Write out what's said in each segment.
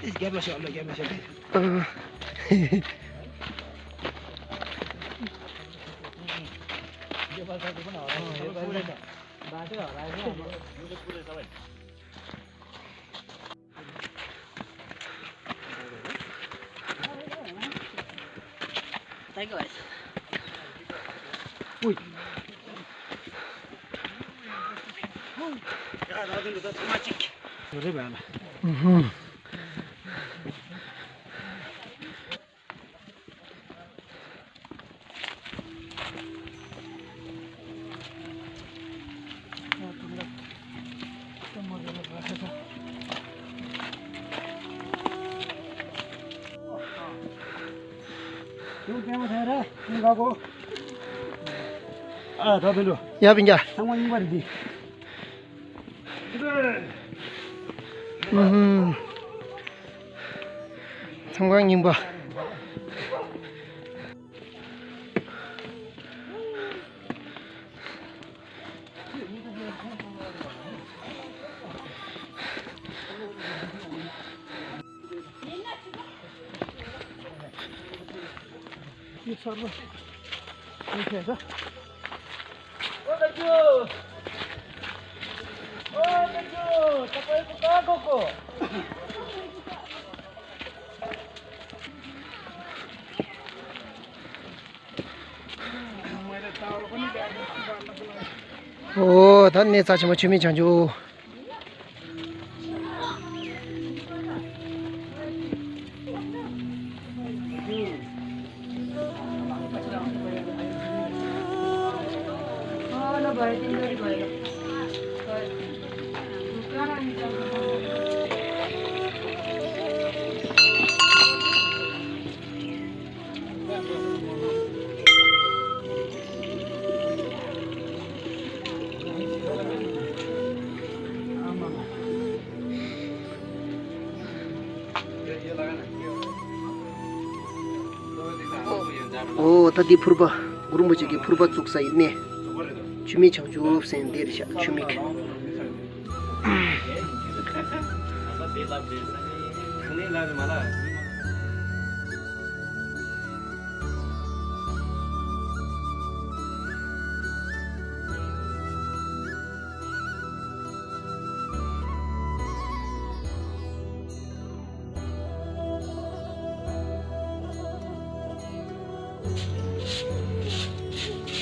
This gap masih Allah gap masih. Ui. Ya, dah tu dah macik. Boleh bana. Ya pinja. 성광 임바. 이렇게 해서 오, 단내 자치마 주민 장주. 오, 다디 푸르바 구름부지기 푸르바 쪽사 있네. 주미 창주 센데르샤 주미크.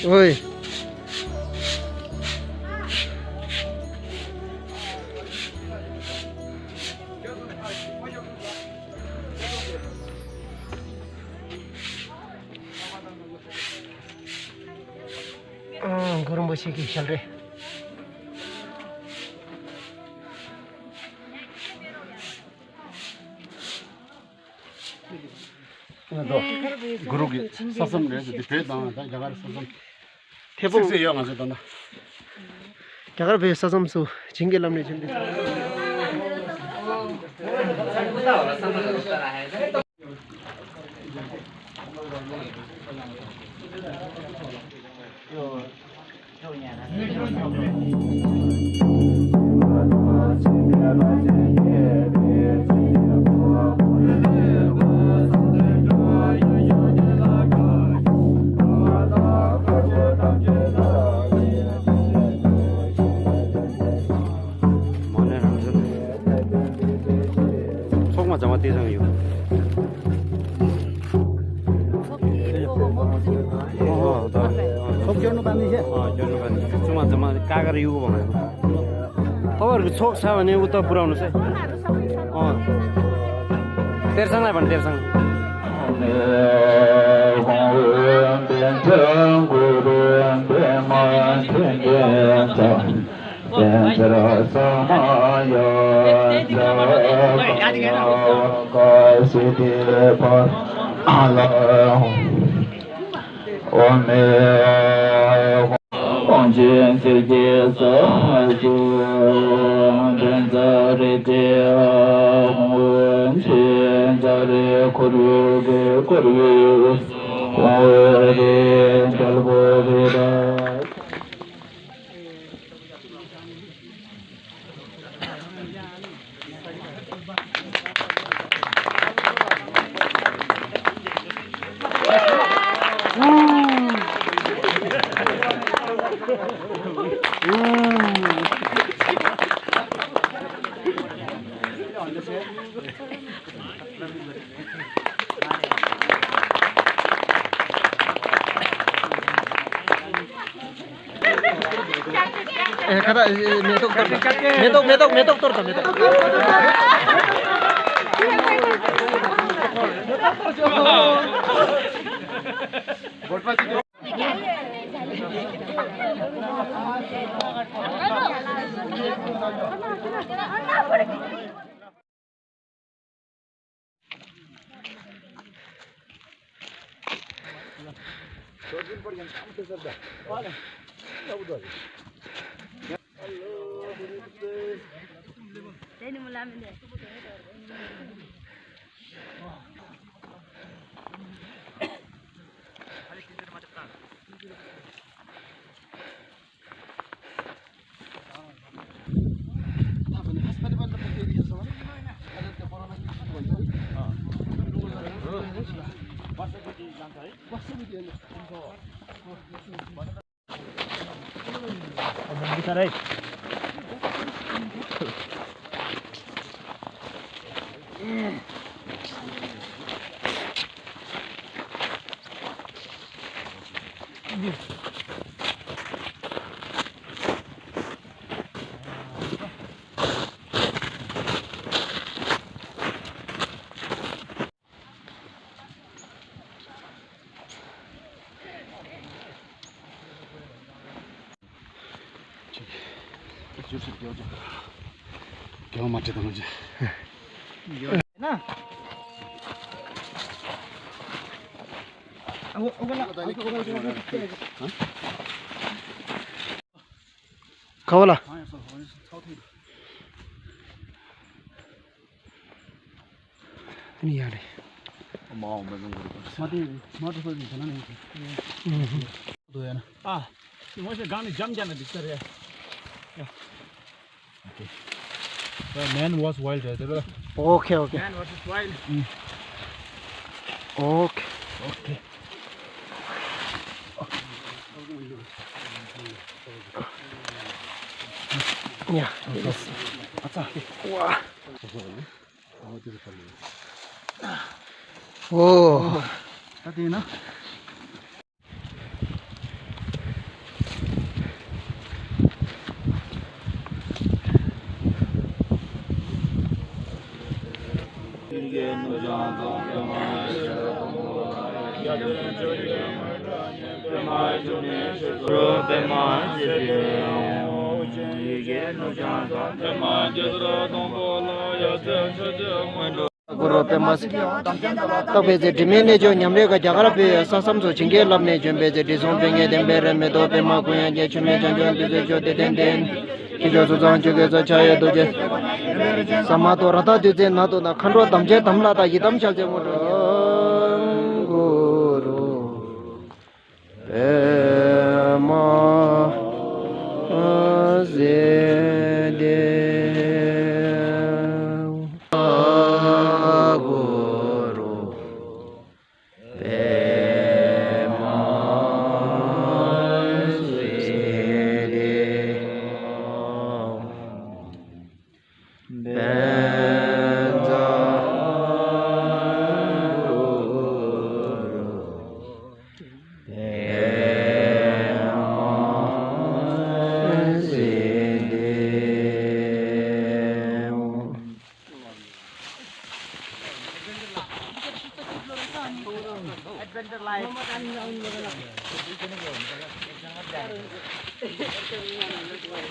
오이. 그런 것이 기절래. 그러기 사슴 내서 배당 자갈 사슴 대본 색세 영화 저다나 자갈 배 사슴수 징겔람네 준비. जोड्नु बाँधिछ जोड्नु पर्ने जुमा कागज युगो बनाएको तपाईँहरूको छोक छ भने उता पुऱ्याउनुहोस् है तेर्सँगलाई भने तेर्सँग kada metok torta metok क्या माटे तो मुझे ना kawala ini ya deh mau memang mati so jana nahi दो है ना मुझे गाने जम जाना दिखता है The man was wild है तेरा okay okay man versus wild okay ya अच्छा wah oh tadi ना guru pemas tabe je dimene jo nyamre ga jagara pe sasam so chinge lamne jembe je dizon penge dembe re me do pe ma kuya je chume janjon de jo de den den ki jo zan je ge za chaya do je sama to rata de je na to na khandro damje damla da yidam chal je mo guru ma ze de Yeah.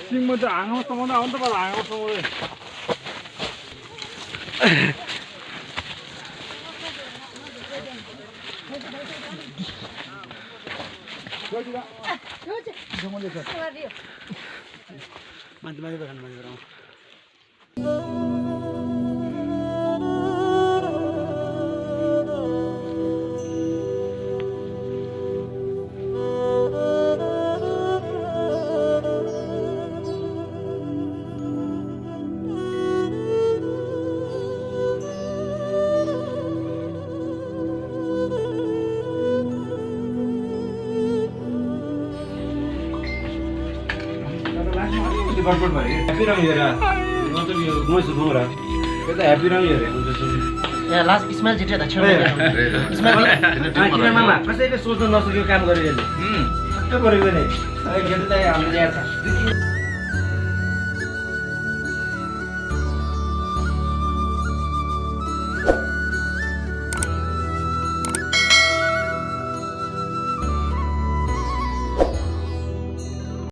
सिङमा त हाँगामा समाउँदा आउनु त मलाई हाँगामा समाउँदै माथि माथि बगान माथि बगान गडबड भयो ह्याप्पी रङ हेर मतलब यो नोइस नोरा यो त ह्याप्पी रङ हेरे यहाँ लास्ट इस्माइल जित्यो त छेउमा किन मामा कसैले सोच्न नसकेको काम गरिरहेको गरेको नि हामीले याद छ